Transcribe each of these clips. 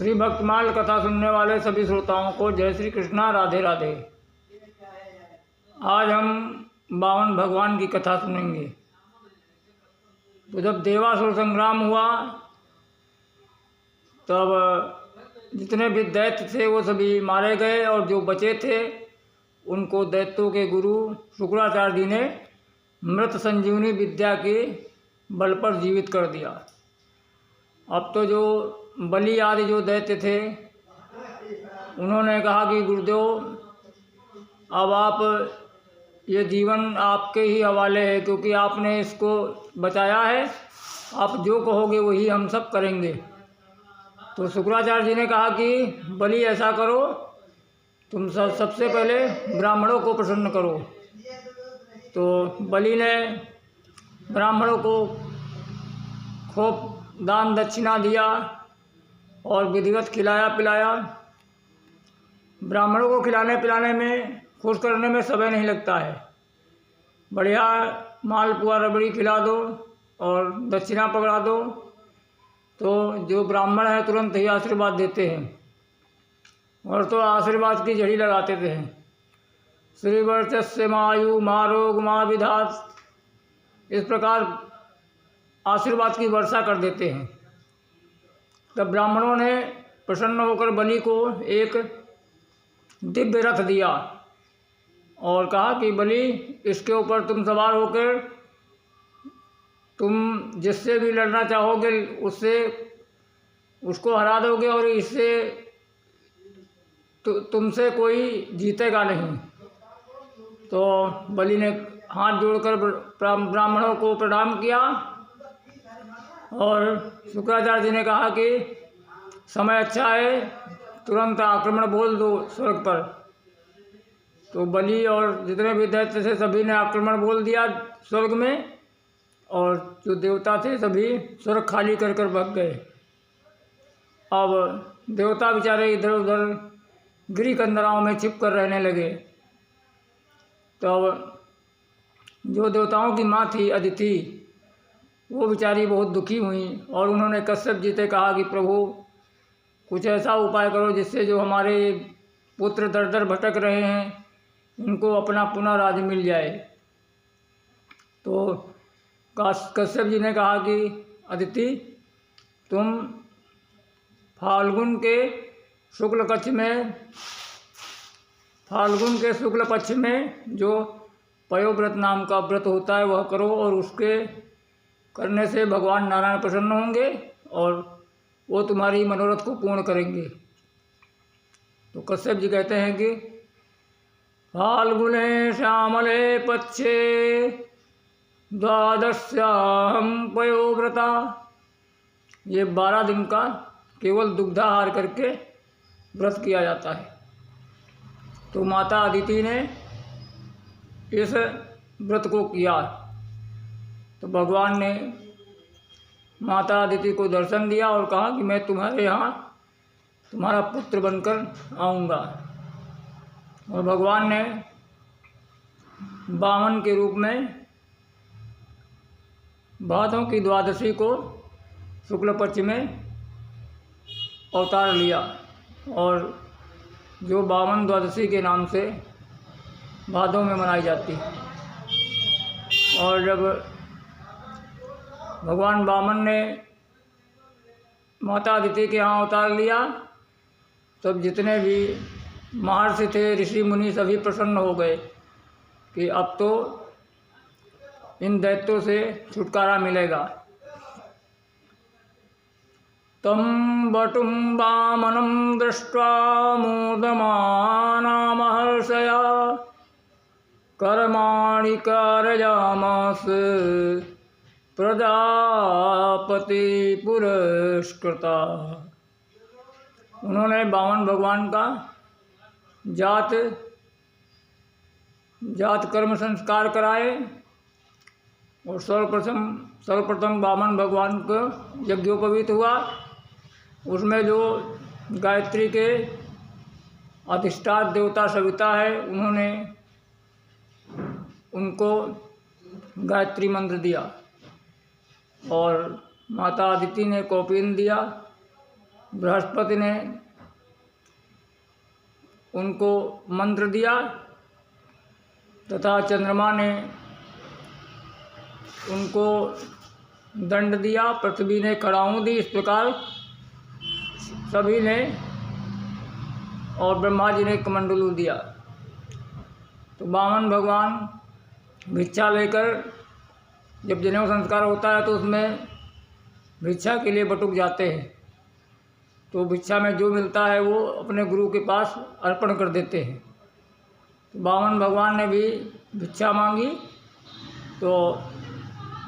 श्री भक्तमाल कथा सुनने वाले सभी श्रोताओं को जय श्री कृष्णा, राधे राधे। आज हम बावन भगवान की कथा सुनेंगे। तो जब देवासुर संग्राम हुआ तब जितने भी दैत्य थे वो सभी मारे गए और जो बचे थे उनको दैत्यों के गुरु शुक्राचार्य जी ने मृत संजीवनी विद्या के बल पर जीवित कर दिया। अब तो जो बलि आदि जो दैत्य थे उन्होंने कहा कि गुरुदेव अब आप ये जीवन आपके ही हवाले है, क्योंकि आपने इसको बचाया है, आप जो कहोगे वही हम सब करेंगे। तो शुक्राचार्य जी ने कहा कि बलि ऐसा करो, तुम सबसे पहले ब्राह्मणों को प्रसन्न करो। तो बलि ने ब्राह्मणों को खूब दान दक्षिणा दिया और विधिवत खिलाया पिलाया। ब्राह्मणों को खिलाने पिलाने में, खुश करने में समय नहीं लगता है। बढ़िया मालपुआ रबड़ी खिला दो और दक्षिणा पकड़ा दो तो जो ब्राह्मण है तुरंत ही आशीर्वाद देते हैं, और तो आशीर्वाद की जड़ी लगाते थे। श्री वर्चस्य मायु मारोग माँ विधात, इस प्रकार आशीर्वाद की वर्षा कर देते हैं। तब ब्राह्मणों ने प्रसन्न होकर बलि को एक दिव्य रथ दिया और कहा कि बलि, इसके ऊपर तुम सवार होकर तुम जिससे भी लड़ना चाहोगे उससे उसको हरा दोगे और इससे तुमसे कोई जीतेगा नहीं। तो बलि ने हाथ जोड़कर ब्राह्मणों को प्रणाम किया और शुक्राचार्य जी ने कहा कि समय अच्छा है, तुरंत आक्रमण बोल दो स्वर्ग पर। तो बलि और जितने भी दैत्य थे सभी ने आक्रमण बोल दिया स्वर्ग में, और जो देवता थे सभी स्वर्ग खाली कर कर भाग गए। अब देवता बेचारे इधर उधर गिरी कंदराओं में छिप कर रहने लगे। तब जो देवताओं की माँ थी अदिति, वो बेचारी बहुत दुखी हुई और उन्होंने कश्यप जी से कहा कि प्रभु कुछ ऐसा उपाय करो जिससे जो हमारे पुत्र दर दर भटक रहे हैं उनको अपना पुनः राज्य मिल जाए। तो कश्यप जी ने कहा कि अदिति, तुम फाल्गुन के शुक्ल पक्ष में जो पयोव्रत नाम का व्रत होता है वह करो, और उसके करने से भगवान नारायण प्रसन्न होंगे और वो तुम्हारी मनोरथ को पूर्ण करेंगे। तो कश्यप जी कहते हैं कि फाल्गुने श्यामले पक्षे द्वादश्याहं पयोव्रता, ये 12 दिन का केवल दुग्धाहार करके व्रत किया जाता है। तो माता अदिति ने इस व्रत को किया। तो भगवान ने माता अदिति को दर्शन दिया और कहा कि मैं तुम्हारे यहाँ तुम्हारा पुत्र बनकर आऊँगा। और भगवान ने वामन के रूप में भादों की द्वादशी को शुक्ल पक्ष में अवतार लिया, और जो वामन द्वादशी के नाम से भादों में मनाई जाती है। और जब भगवान वामन ने माता अदिति के यहाँ अवतार लिया तब जितने भी महर्षि थे, ऋषि मुनि, सभी प्रसन्न हो गए कि अब तो इन दैत्यों से छुटकारा मिलेगा। तम वटुं वामनं दृष्ट्वा मोदमाना महर्षया कर्माणि कारयामास प्रजापति पुरस्कृता। उन्होंने वामन भगवान का जात कर्म संस्कार कराए और सर्वप्रथम वामन भगवान को यज्ञोपवीत हुआ। उसमें जो गायत्री के अधिष्ठान देवता सविता है उन्होंने उनको गायत्री मंत्र दिया, और माता अदिति ने कौपीन दिया बृहस्पति ने उनको मंत्र दिया तथा चंद्रमा ने उनको दंड दिया, पृथ्वी ने कड़ाऊँ दी। इस प्रकार सभी ने, और ब्रह्मा जी ने कमंडलू दिया। तो वामन भगवान भिक्षा लेकर, जब जनेऊ संस्कार होता है तो उसमें भिक्षा के लिए बटुक जाते हैं। तो भिक्षा में जो मिलता है वो अपने गुरु के पास अर्पण कर देते हैं। तो वामन भगवान ने भी भिक्षा मांगी, तो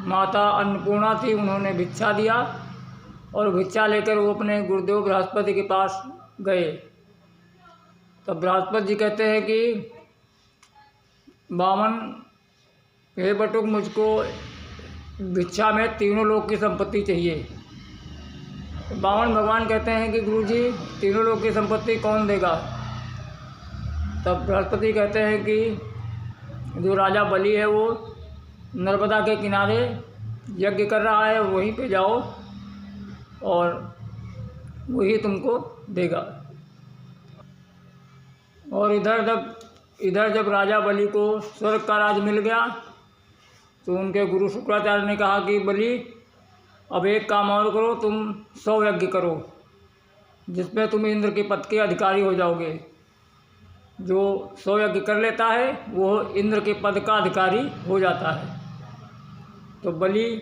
माता अन्नपूर्णा थी, उन्होंने भिक्षा दिया और भिक्षा लेकर वो अपने गुरुदेव बृहस्पति के पास गए। तब बृहस्पति जी कहते हैं कि वामन, हे बटुक, मुझको भिक्षा में तीनों लोक की संपत्ति चाहिए। तो वामन भगवान कहते हैं कि गुरुजी, तीनों लोक की संपत्ति कौन देगा? तब बृहस्पति कहते हैं कि जो राजा बलि है वो नर्मदा के किनारे यज्ञ कर रहा है, वहीं पे जाओ और वही तुमको देगा। और इधर जब राजा बलि को स्वर्ग का राज मिल गया तो उनके गुरु शुक्राचार्य ने कहा कि बलि, अब एक काम और करो, तुम 100 यज्ञ करो जिसमें तुम इंद्र के पद के अधिकारी हो जाओगे। जो 100 यज्ञ कर लेता है वो इंद्र के पद का अधिकारी हो जाता है। तो बलि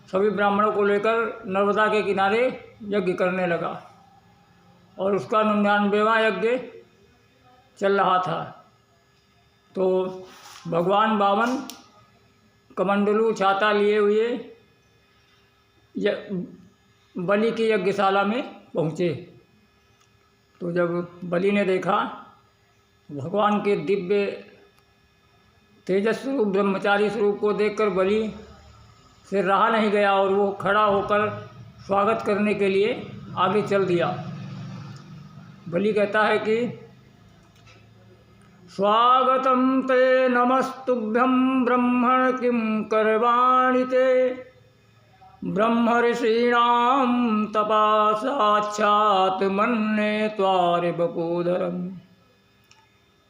सभी ब्राह्मणों को लेकर नर्मदा के किनारे यज्ञ करने लगा और उसका 99वां यज्ञ चल रहा था। तो भगवान वामन कमंडलू छाता लिए हुए बलि की यज्ञशाला में पहुँचे। तो जब बलि ने देखा भगवान के दिव्य तेजस स्वरूप, ब्रह्मचारी स्वरूप को देखकर बलि से रहा नहीं गया और वो खड़ा होकर स्वागत करने के लिए आगे चल दिया। बलि कहता है कि स्वागतम ते नमस्तुभ्यं ब्रह्मण किं करवाणि ते, ब्रह्म ऋषीणां तपा साक्षात् मन्ये त्वारि बपोधरम्।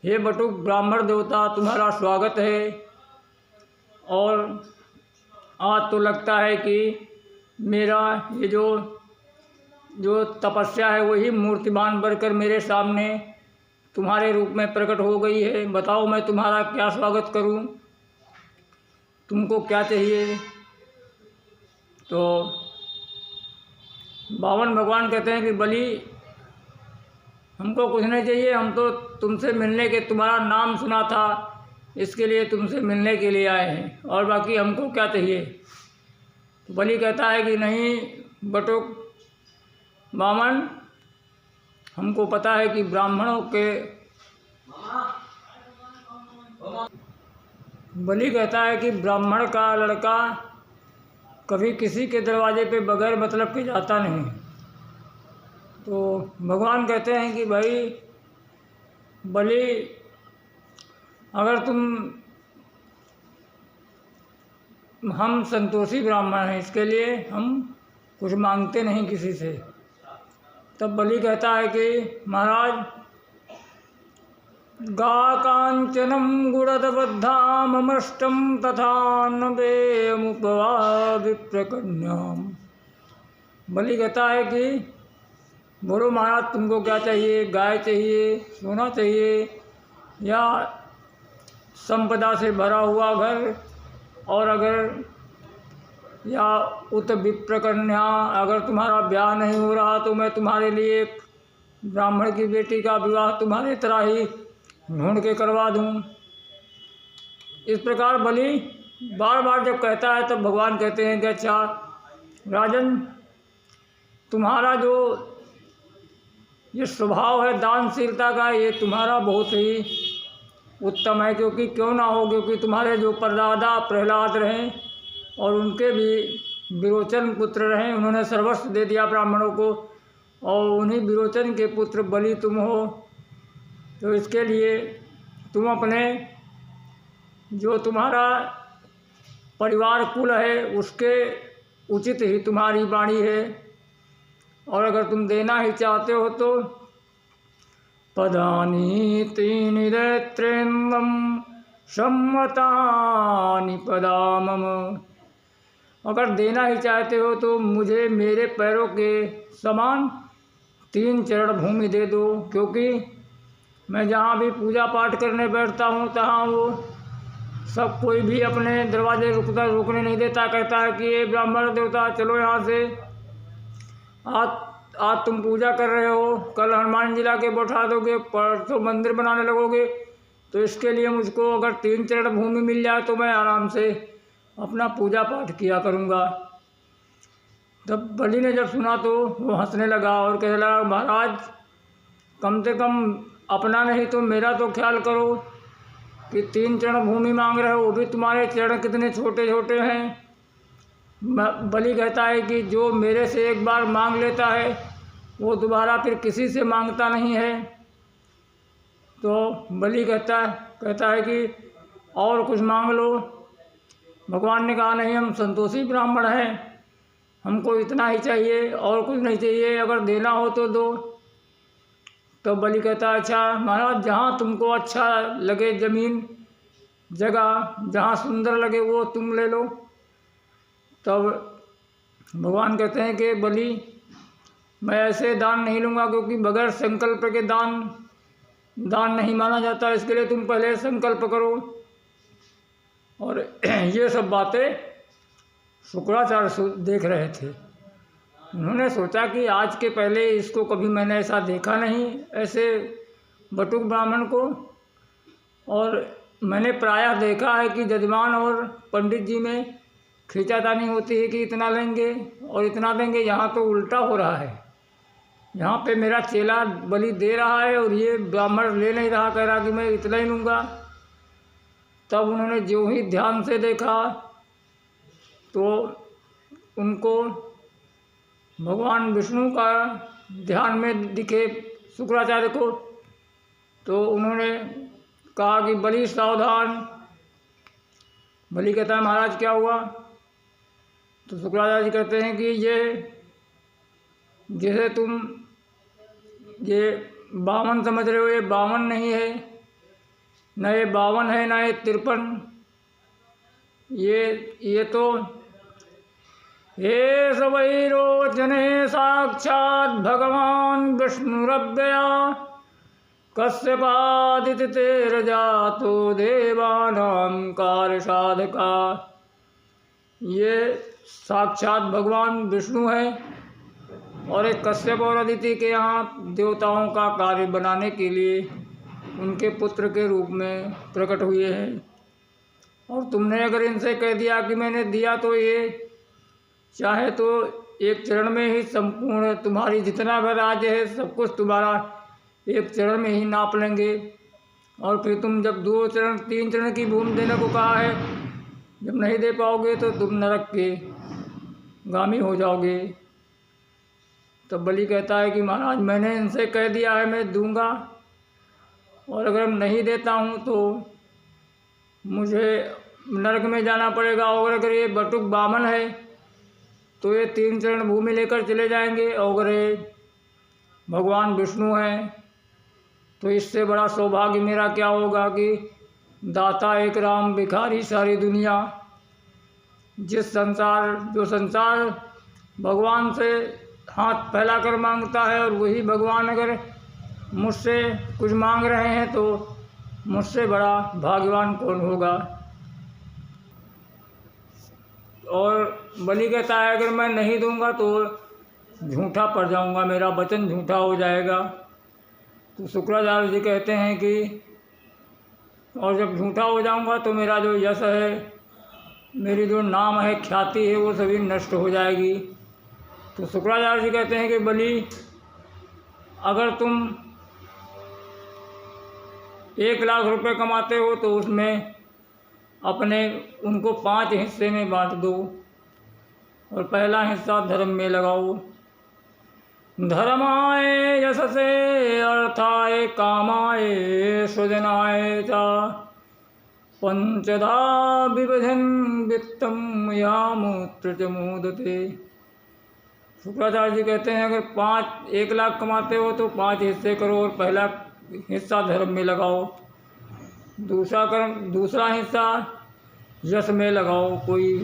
हे बटुक, ब्राह्मण देवता, तुम्हारा स्वागत है। और आज तो लगता है कि मेरा ये जो तपस्या है वही मूर्तिमान बनकर मेरे सामने तुम्हारे रूप में प्रकट हो गई है। बताओ मैं तुम्हारा क्या स्वागत करूं, तुमको क्या चाहिए? तो वामन भगवान कहते हैं कि बलि, हमको कुछ नहीं चाहिए, हम तो तुमसे मिलने के, तुम्हारा नाम सुना था इसके लिए तुमसे मिलने के लिए आए हैं, और बाकी हमको क्या चाहिए? तो बलि कहता है कि नहीं बटुक वामन, हमको पता है कि ब्राह्मणों के, बलि कहता है कि ब्राह्मण का लड़का कभी किसी के दरवाजे पे बगैर मतलब के जाता नहीं। तो भगवान कहते हैं कि भाई बलि, अगर हम संतोषी ब्राह्मण हैं, इसके लिए हम कुछ मांगते नहीं किसी से। तब बलि कहता है कि महाराज, गा कांचनम गुणदबद्धामष्टम तथा नवेमुपवा विप्रकन्याम। बलि कहता है कि बोलो महाराज, तुमको क्या चाहिए? गाय चाहिए, सोना चाहिए, या संपदा से भरा हुआ घर, और अगर या उत विप्रकन्या, अगर तुम्हारा ब्याह नहीं हो रहा तो मैं तुम्हारे लिए एक ब्राह्मण की बेटी का विवाह तुम्हारे तरह ही ढूंढ के करवा दूं। इस प्रकार बलि बार बार जब कहता है तब भगवान कहते हैं कि अच्छा राजन, तुम्हारा जो ये स्वभाव है दानशीलता का, ये तुम्हारा बहुत ही उत्तम है। क्योंकि क्यों ना हो, क्योंकि तुम्हारे जो परदादा प्रहलाद रहे और उनके भी विरोचन पुत्र रहे, उन्होंने सर्वस्व दे दिया ब्राह्मणों को, और उन्हीं विरोचन के पुत्र बलि तुम हो। तो इसके लिए तुम अपने जो तुम्हारा परिवार कुल है उसके उचित ही तुम्हारी वाणी है, और अगर तुम देना ही चाहते हो तो पदानी तीनि दैत्रेन्दं सम्मतानि पदा मम। अगर देना ही चाहते हो तो मुझे मेरे पैरों के समान 3 चरण भूमि दे दो, क्योंकि मैं जहाँ भी पूजा पाठ करने बैठता हूँ तहाँ वो सब कोई भी अपने दरवाजे रुकने नहीं देता, कहता है कि ये ब्राह्मण देवता चलो यहाँ से, आज तुम पूजा कर रहे हो, कल हनुमान जी ला के बैठा दोगे, परसों मंदिर बनाने लगोगे, तो इसके लिए मुझको अगर 3 चरण भूमि मिल जाए तो मैं आराम से अपना पूजा पाठ किया करूँगा। तब बलि ने जब सुना तो वो हंसने लगा और कहने लगा, महाराज कम से कम अपना नहीं तो मेरा तो ख्याल करो कि 3 चरण भूमि मांग रहे हो, वो भी तुम्हारे चरण कितने छोटे छोटे हैं। बलि कहता है कि जो मेरे से एक बार मांग लेता है वो दोबारा फिर किसी से मांगता नहीं है। तो बलि कहता है कि और कुछ मांग लो। भगवान ने कहा नहीं, हम संतोषी ब्राह्मण हैं, हमको इतना ही चाहिए और कुछ नहीं चाहिए, अगर देना हो तो दो। तो बलि कहता है अच्छा महाराज, जहाँ तुमको अच्छा लगे, ज़मीन जगह जहाँ सुंदर लगे वो तुम ले लो। तब भगवान कहते हैं कि बलि मैं ऐसे दान नहीं लूँगा, क्योंकि बगैर संकल्प के दान नहीं माना जाता, इसके लिए तुम पहले संकल्प करो। और ये सब बातें शुक्राचार्य देख रहे थे। उन्होंने सोचा कि आज के पहले इसको कभी मैंने ऐसा देखा नहीं, ऐसे बटुक ब्राह्मण को। और मैंने प्रायः देखा है कि जजमान और पंडित जी में खींचातानी होती है कि इतना लेंगे और इतना देंगे। यहाँ तो उल्टा हो रहा है, यहाँ पे मेरा चेला बलि दे रहा है और ये ब्राह्मण ले नहीं रहा, कह रहा कि मैं इतना ही लूँगा। तब उन्होंने जो ही ध्यान से देखा तो उनको भगवान विष्णु का ध्यान में दिखे शुक्राचार्य को। तो उन्होंने कहा कि बलि सावधान। बलि कहता है महाराज क्या हुआ? तो शुक्राचार्य जी कहते हैं कि ये जैसे तुम ये 52 समझ रहे हो, ये 52 नहीं है, न ये 52 है, न ये 53, ये तो ये सबैरोचने साक्षात भगवान विष्णुरव्यया कश्यपादिति तेरजातो देवानां कार्य साधका। ये साक्षात भगवान विष्णु है और एक कश्यप और अदिति के यहाँ देवताओं का कार्य बनाने के लिए उनके पुत्र के रूप में प्रकट हुए हैं। और तुमने अगर इनसे कह दिया कि मैंने दिया, तो ये चाहे तो एक चरण में ही संपूर्ण तुम्हारी जितना भी राज्य है सब कुछ तुम्हारा एक चरण में ही नाप लेंगे। और फिर तुम जब 2 चरण 3 चरण की भूमि देने को कहा है, जब नहीं दे पाओगे तो तुम नरक के गामी हो जाओगे। तब बलि कहता है कि महाराज मैंने इनसे कह दिया है मैं दूंगा, और अगर नहीं देता हूँ तो मुझे नरक में जाना पड़ेगा। और अगर ये बटुक 52 है तो ये 3 चरण भूमि लेकर चले जाएंगे, और अगर ये भगवान विष्णु हैं तो इससे बड़ा सौभाग्य मेरा क्या होगा कि दाता एक राम भिखारी सारी दुनिया। जो संसार भगवान से हाथ फैलाकर मांगता है, और वही भगवान अगर मुझसे कुछ मांग रहे हैं तो मुझसे बड़ा भाग्यवान कौन होगा। और बलि कहता है अगर मैं नहीं दूंगा तो झूठा पड़ जाऊंगा, मेरा वचन झूठा हो जाएगा। तो शुक्राचार्य जी कहते हैं कि और जब झूठा हो जाऊंगा तो मेरा जो यश है, मेरी जो नाम है, ख्याति है, वो सभी नष्ट हो जाएगी। तो शुक्राचार्य जी कहते हैं कि बलि अगर तुम 1 लाख रुपए कमाते हो तो उसमें अपने उनको 5 हिस्से में बांट दो, और पहला हिस्सा धर्म में लगाओ। धर्माय यशसे अर्थाय कामाय सृजनाय च पंचधा विविधं वित्तं यामुत्र च मोदते। शुक्राचार्य जी कहते हैं अगर 1 लाख कमाते हो तो 5 हिस्से करो और पहला हिस्सा धर्म में लगाओ, दूसरा हिस्सा यश में लगाओ, कोई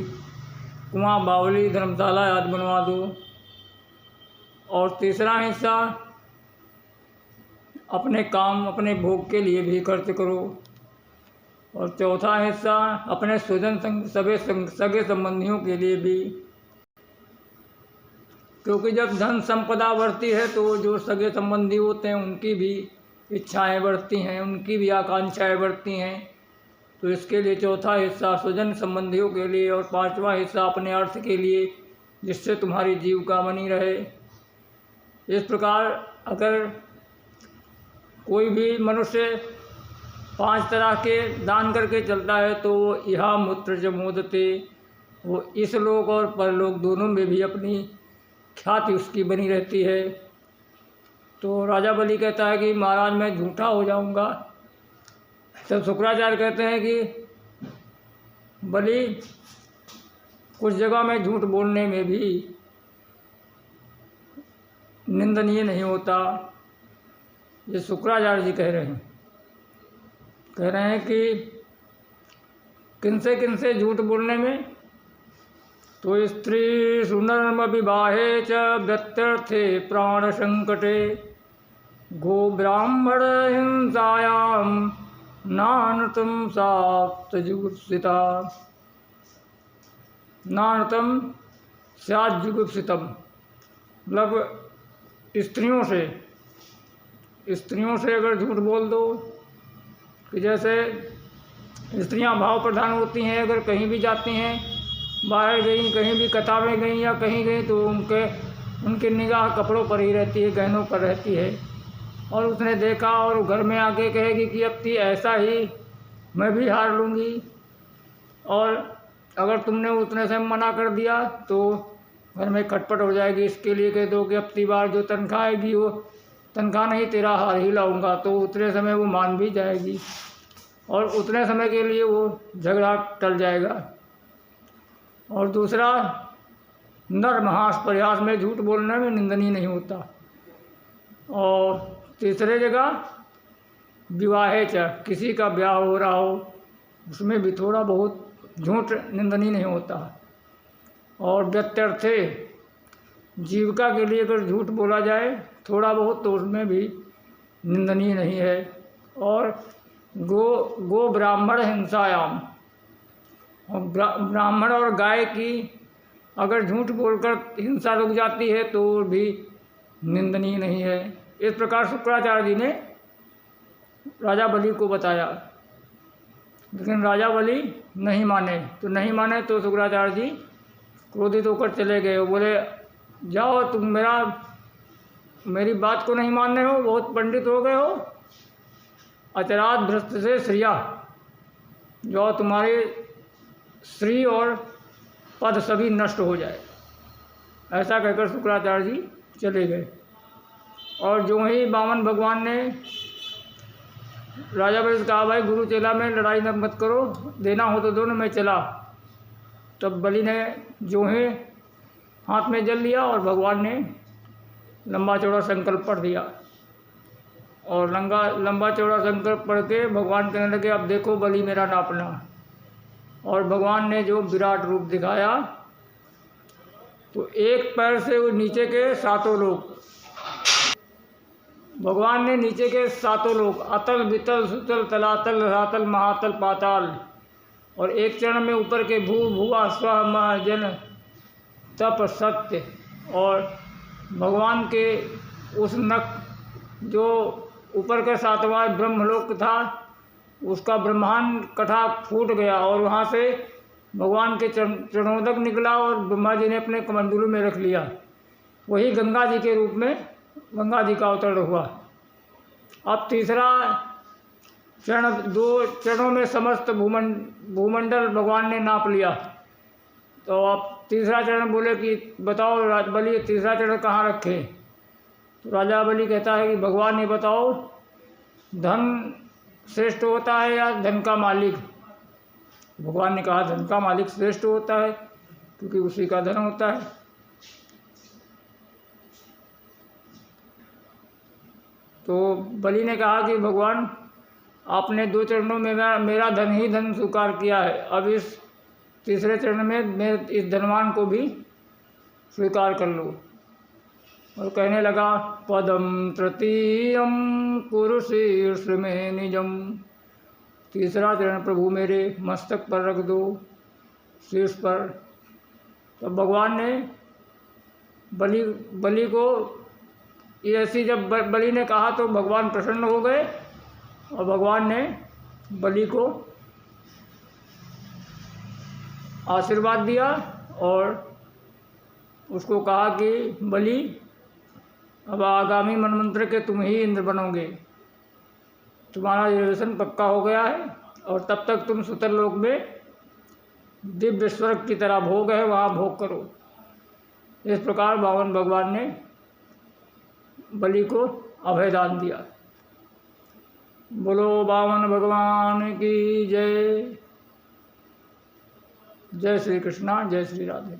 कुआं, बावली, धर्मशाला आदि बनवा दो, और तीसरा हिस्सा अपने काम, अपने भोग के लिए भी खर्च करो, और चौथा हिस्सा अपने स्वजन सगे संबंधियों के लिए भी, क्योंकि जब धन संपदा बढ़ती है तो जो सगे संबंधी होते हैं उनकी भी इच्छाएं बढ़ती हैं, उनकी भी आकांक्षाएं बढ़ती हैं। तो इसके लिए चौथा हिस्सा स्वजन संबंधियों के लिए और 5वां हिस्सा अपने अर्थ के लिए, जिससे तुम्हारी जीविका बनी रहे। इस प्रकार अगर कोई भी मनुष्य 5 तरह के दान करके चलता है तो इहा मूत्र च मोदते, वो इस लोक और परलोक दोनों में भी अपनी ख्याति उसकी बनी रहती है। तो राजा बलि कहता है कि महाराज मैं झूठा हो जाऊंगा। तब शुक्राचार्य कहते हैं कि बलि, कुछ जगह में झूठ बोलने में भी निंदनीय नहीं होता। ये शुक्राचार्य जी कह रहे हैं कि किनसे झूठ बोलने में, तो स्त्री सुनर्म विवाहे च व्यत्यर्थे प्राण संकटे, गो ब्राह्मण हिंसायाम नानतम सात जुगुप्सिता, नानतम सात जुगुप्सितम, मतलब स्त्रियों से अगर झूठ बोल दो, कि जैसे स्त्रियां भाव प्रधान होती हैं, अगर कहीं भी जाती हैं, बाहर गई, कहीं भी कथा में गई या कहीं गई, तो उनकी निगाह कपड़ों पर ही रहती है, गहनों पर रहती है, और उसने देखा और घर में आके कहेगी कि अब थी ऐसा ही मैं भी हार लूँगी, और अगर तुमने उतने से मना कर दिया तो घर में खटपट हो जाएगी। इसके लिए कह दो कि अब की बार जो तनख्वाह आएगी वो तनख्वाह नहीं, तेरा हार ही लाऊंगा, तो उतने समय वो मान भी जाएगी और उतने समय के लिए वो झगड़ा टल जाएगा। और दूसरा, नर महास प्रयास में झूठ बोलने में निंदनीय नहीं होता। और तीसरे जगह विवाहे च, किसी का ब्याह हो रहा हो उसमें भी थोड़ा बहुत झूठ निंदनीय नहीं होता। और व्यत्यर्थे, जीविका के लिए अगर झूठ बोला जाए थोड़ा बहुत तो उसमें भी निंदनीय नहीं है। और गो ब्राह्मण हिंसायाम, और ब्राह्मण और गाय की अगर झूठ बोलकर हिंसा रुक जाती है तो भी निंदनीय नहीं है। इस प्रकार शुक्राचार्य जी ने राजा बलि को बताया, लेकिन राजा बलि नहीं माने तो शुक्राचार्य जी क्रोधित होकर चले गए। वो बोले, जाओ तुम मेरी बात को नहीं मान रहे हो, बहुत पंडित हो गए हो, अचरात भ्रष्ट से श्रिया, जो तुम्हारे श्री और पद सभी नष्ट हो जाए। ऐसा कहकर शुक्राचार्य जी चले गए। और जो ही वामन भगवान ने राजा बलि से कहा, भाई गुरु चेला में लड़ाई मत करो, देना हो तो दो, मैं चला। तब बलि ने जो ही हाथ में जल लिया और भगवान ने लंबा चौड़ा संकल्प पढ़ दिया। और लंबा चौड़ा संकल्प पढ़ के भगवान कहने लगे, अब देखो बलि मेरा नापना। और भगवान ने जो विराट रूप दिखाया, तो एक पैर से वो नीचे के 7 लोक, भगवान ने नीचे के 7 लोक, अतल वितल सुतल तलातल रसातल महातल पाताल, और एक चरण में ऊपर के भू भुआ स्व म जन तप सत्य, और भगवान के उस नख जो ऊपर का 7वां ब्रह्मलोक था, उसका ब्रह्मांड कथा फूट गया और वहाँ से भगवान के चरणोदक निकला और ब्रह्मा जी ने अपने कमंडलू में रख लिया। वही गंगा जी के रूप में गंगा जी का अवतरण हुआ। अब तीसरा चरण, 2 चरणों में समस्त भूमंडल भगवान ने नाप लिया। तो अब तीसरा चरण बोले कि बताओ बलि, तीसरा चरण कहाँ रखे? तो राजा बलि कहता है कि भगवान ये बताओ, धन श्रेष्ठ होता है या धन का मालिक? भगवान ने कहा धन का मालिक श्रेष्ठ होता है, क्योंकि उसी का धन होता है। तो बलि ने कहा कि भगवान, आपने 2 चरणों में मेरा धन ही धन स्वीकार किया है, अब इस तीसरे चरण में मैं इस धनवान को भी स्वीकार कर लो। और कहने लगा, पदम तृतीयम कुरु शीर्ष में निजम, तीसरा चरण प्रभु मेरे मस्तक पर रख दो, शीर्ष पर। तो भगवान ने बलि को ऐसी जब बलि ने कहा तो भगवान प्रसन्न हो गए और भगवान ने बलि को आशीर्वाद दिया और उसको कहा कि बलि, अब आगामी मनमंत्र के तुम ही इंद्र बनोगे, तुम्हारा रिजर्वेशन पक्का हो गया है और तब तक तुम सुतरलोक में दिव्य स्वर्ग की तरह भोग है, वहाँ भोग करो। इस प्रकार भगवान ने बलि को अभयदान दिया। बोलो वामन भगवान की जय। जय श्री कृष्णा, जय श्री राधे।